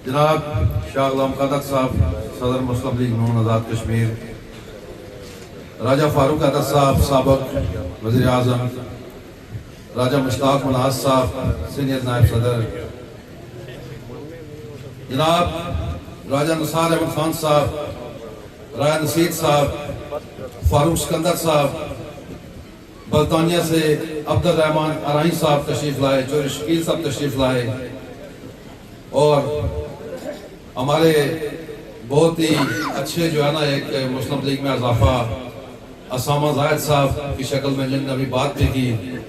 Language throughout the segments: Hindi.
जनाब शाह गुलाम कादर साहब सदर मुस्लिम लीग नून आज़ाद कश्मीर, राजा फारूक कादर साहब साबिक वज़ीर आज़म, राजा मुश्ताक मनाज साहब सीनियर नायब सदर, जनाब राजा निसार अहमद खान साहब, राजा नसीर साहब, फारूक सिकंदर साहब, बरतानिया से अब्दुल रहमान अराई साहब तशरीफ लाए, जोर शकील साहब तशरीफ लाए, और हमारे बहुत ही अच्छे जो है ना एक मुस्लिम लीग में इजाफा असामा जाहिद साहब की शक्ल में जिनने अभी बात भी की,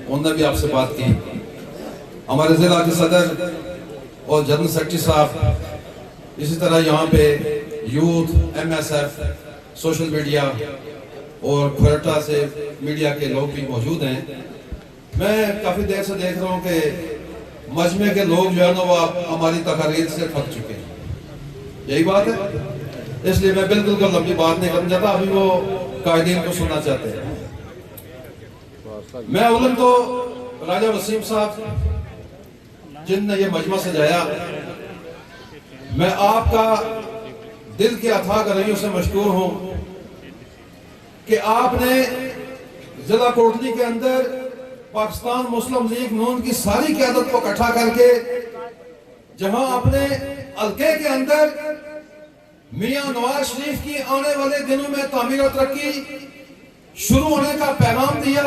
उनने भी आपसे बात की, हमारे जिला के सदर और जनरल सेक्रेटरी साहब, इसी तरह यहाँ पे यूथ, MSF, सोशल मीडिया और खुरटा से मीडिया के लोग भी मौजूद हैं। मैं काफ़ी देर से देख रहा हूँ कि मजमे के लोग जो है ना वो हमारी तकरीर से थक चुके हैं, यही बात है, इसलिए मैं बिल्कुल कोई लंबी बात नहीं करना चाहता, अभी वो कायदीन को सुनना चाहते हैं। मैं उलन तो राजा वसीम साहब जिनने ये मजमा सजाया, मैं आपका दिल के अथाह गहराइयों से मशकूर हूं कि आपने जिला कोटली के अंदर पाकिस्तान मुस्लिम लीग नून की सारी क़यादत को इकट्ठा करके जहां अपने हल्के के अंदर मियां नवाज शरीफ की आने वाले दिनों में तामीर और तरक्की शुरू होने का पैगाम दिया,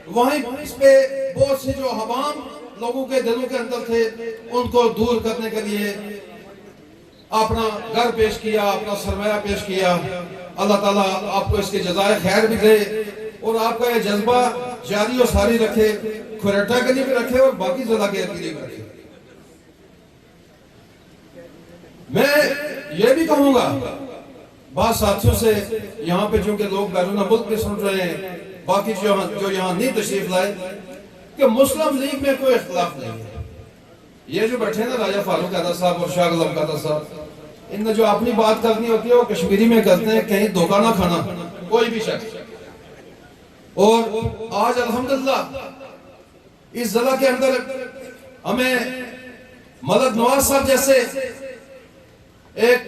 वहीं इस पे बहुत से जो हवाम लोगों के दिलों के अंदर थे उनको दूर करने के लिए अपना घर पेश किया, अपना सरमाया पेश किया। अल्लाह ताला आपको इसके जज़ाए खैर भी दे और आपका ये जज्बा जारी और सारी रखे, खुरटा के लिए भी रखे और बाकी जिला के लिए भी रखे। मैं ये भी कहूंगा बात साथियों से, यहाँ पे चूंकि लोग बैरून मुल्क भी सुन रहे हैं, बाकी जो यहाँ नहीं तशरीफ लाए, कि मुस्लिम लीग में कोई इख्तिलाफ नहीं है। ये जो बैठे ना राजा फारूक कादर साहब और शाह गुलाम कादर साहब, इनने जो अपनी बात करनी होती है वो कश्मीरी में करते हैं, कहीं धोखा ना खाना कोई भी शख्स। और आज अल्हम्दुलिल्लाह इस जिला के अंदर हमें मदद नवाज साहब जैसे एक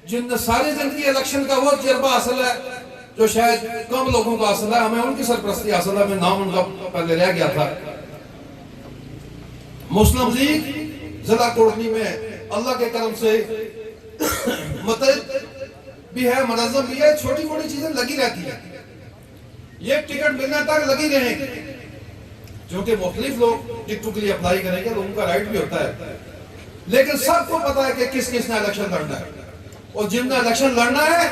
जिनने सारी जिंदगी इलेक्शन का वो तजर्बा हासिल है जो शायद कम लोगों को हासिल है, हमें उनकी सरपरस्ती हासिल है। मैं नाम उनका पहले रह गया था। मुस्लिम लीग जिला कोटली में अल्लाह के करम से मतलब भी है, मुनज़्ज़म भी है, छोटी मोटी चीजें लगी रहती है, ये टिकट मिलने तक लगी रहेंगे, जो कि मुख्तलिफ लोग टिकटों के लिए अप्लाई करेंगे, लोगों का राइट भी होता है, लेकिन सबको पता है कि किस किस ने इलेक्शन लड़ना है, और जिनने इलेक्शन लड़ना है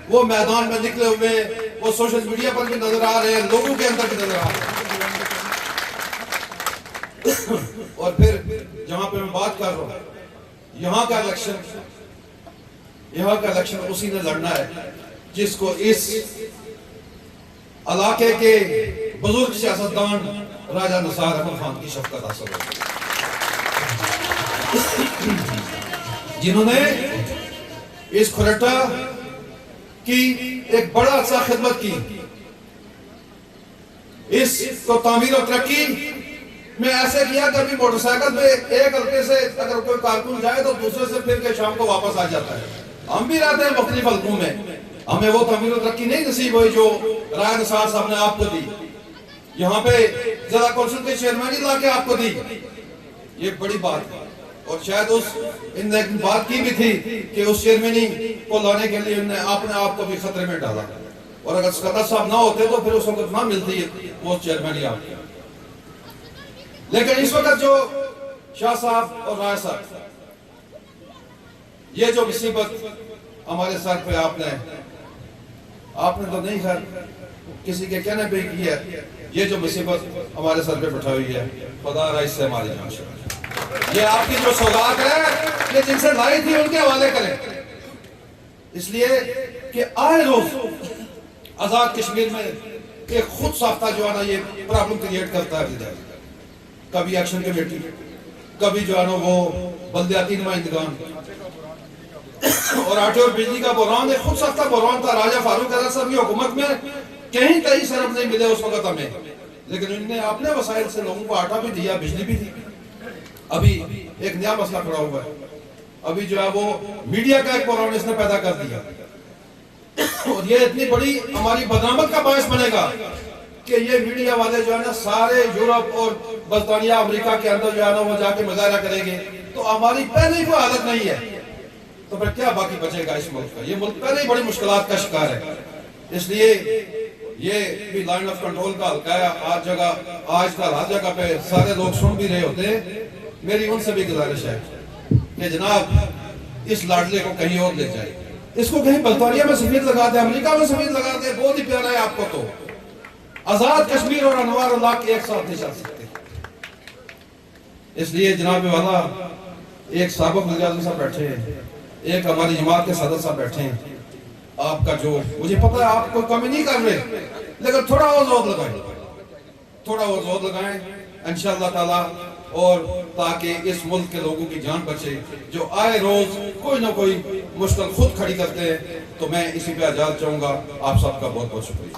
वो मैदान में निकले हुए, वो सोशल मीडिया पर भी नजर आ रहे हैं, लोगों के अंदर भी नजर आ रहे हैं। और फिर जहां पे मैं बात कर रहा हूं, यहाँ का इलेक्शन उसी ने लड़ना है जिसको इस इलाके के बुजुर्ग सियासतदान राजा निसार अहमद खान की शफकत हासिल है, जिन्होंने इस खुरटा की एक बड़ा अच्छा खिदमत की। इसको तामीर और तरक्की में ऐसे किया कभी मोटरसाइकिल पे एक हल्के से अगर कोई कारकुन जाए तो दूसरे से फिर के शाम को वापस आ जाता है। हम भी रहते हैं मुख्तलिफ हल्कों में, हमें वो तामीर और तरक्की नहीं नसीब हुई जो राय निसार साहब ने आपको दी, यहाँ पे जिला कौंसिल के चेयरमैन ला के आपको दी, ये बड़ी बात है। और शायद इनने बात की भी थी कि उस चेयरमैनी को लाने के लिए इन्होंने अपने आप को भी खतरे में डाला, और अगर सकत्तर साहब ना होते तो फिर उस वक्त ना मिलती वो चेयरमैनी आपको। लेकिन इस वक्त जो शाह साहब और राय साहब, ये जो मुसीबत हमारे सर पे आपने तो नहीं खैर किसी के कहने पे की है, ये जो मुसीबत हमारे सर पे बैठा हुई है, खुदा राइस से हमारी जान, ये आपकी जो सौगात है ये जिनसे लाई थी उनके हवाले करें, इसलिए कि आए रोज आजाद कश्मीर में एक खुद साफ्ता जो है ना ये प्रॉब्लम क्रिएट करता है, कभी एक्शन कमेटी, कभी जो है ना वो बल्दियाती नुमाइंदगान, और आटे और बिजली का बहरान एक खुद साफ्ता बहरान था। राजा फारूक कादर साहब की हुकूमत में कहीं कहीं सरफ नहीं मिले उस वक्त हमें, लेकिन इन्होंने अपने वसाइल से लोगों को आटा भी दिया, बिजली भी दी। अभी एक नया मसला खड़ा हुआ है अभी जो है वो मीडिया का एक पुराण इसने पैदा कर दिया, और ये इतनी बड़ी हमारी बदनामत का बायस बनेगा कि ये मीडिया वाले जो है ना सारे यूरोप और बरतानिया अमेरिका के अंदर जो है ना वो जाके मुजाहरा करेंगे, तो हमारी पहले ही कोई हालत नहीं है, तो फिर क्या बाकी बचेगा इस मुल्क का। ये मुल्क पहले ही बड़ी मुश्किलात का शिकार है। इसलिए ये भी लाइन ऑफ कंट्रोल का हल्का है। आजकल हर जगह पे सारे लोग सुन भी रहे होते हैं। मेरी उनसे भी गुजारिश है कि जनाब इस लाडले को कहीं और ले जाए, इसको कहीं बल्तानिया में सफेद लगा दे, अमेरिका में सफेद लगा दे, बहुत ही प्यारा है आपको। तो आजाद कश्मीर और अनवार अल्लाह के एक साथ नहीं चल सकते। इसलिए जनाब वाला एक साबिक वज़ीर-ए-आज़म साहब बैठे हैं, एक हमारी जमात के सदर साहब बैठे हैं। आपका जो मुझे पता है आप कोई कमी नहीं कर रहे, लेकिन थोड़ा और जोर लगाएं, थोड़ा और जोर लगाएं इंशाअल्लाह ताला, और ताकि इस मुल्क के लोगों की जान बचे जो आए रोज कोई ना कोई मुश्किल खुद खड़ी करते हैं। तो मैं इसी पे आजाद चाहूंगा। आप सबका बहुत बहुत शुक्रिया।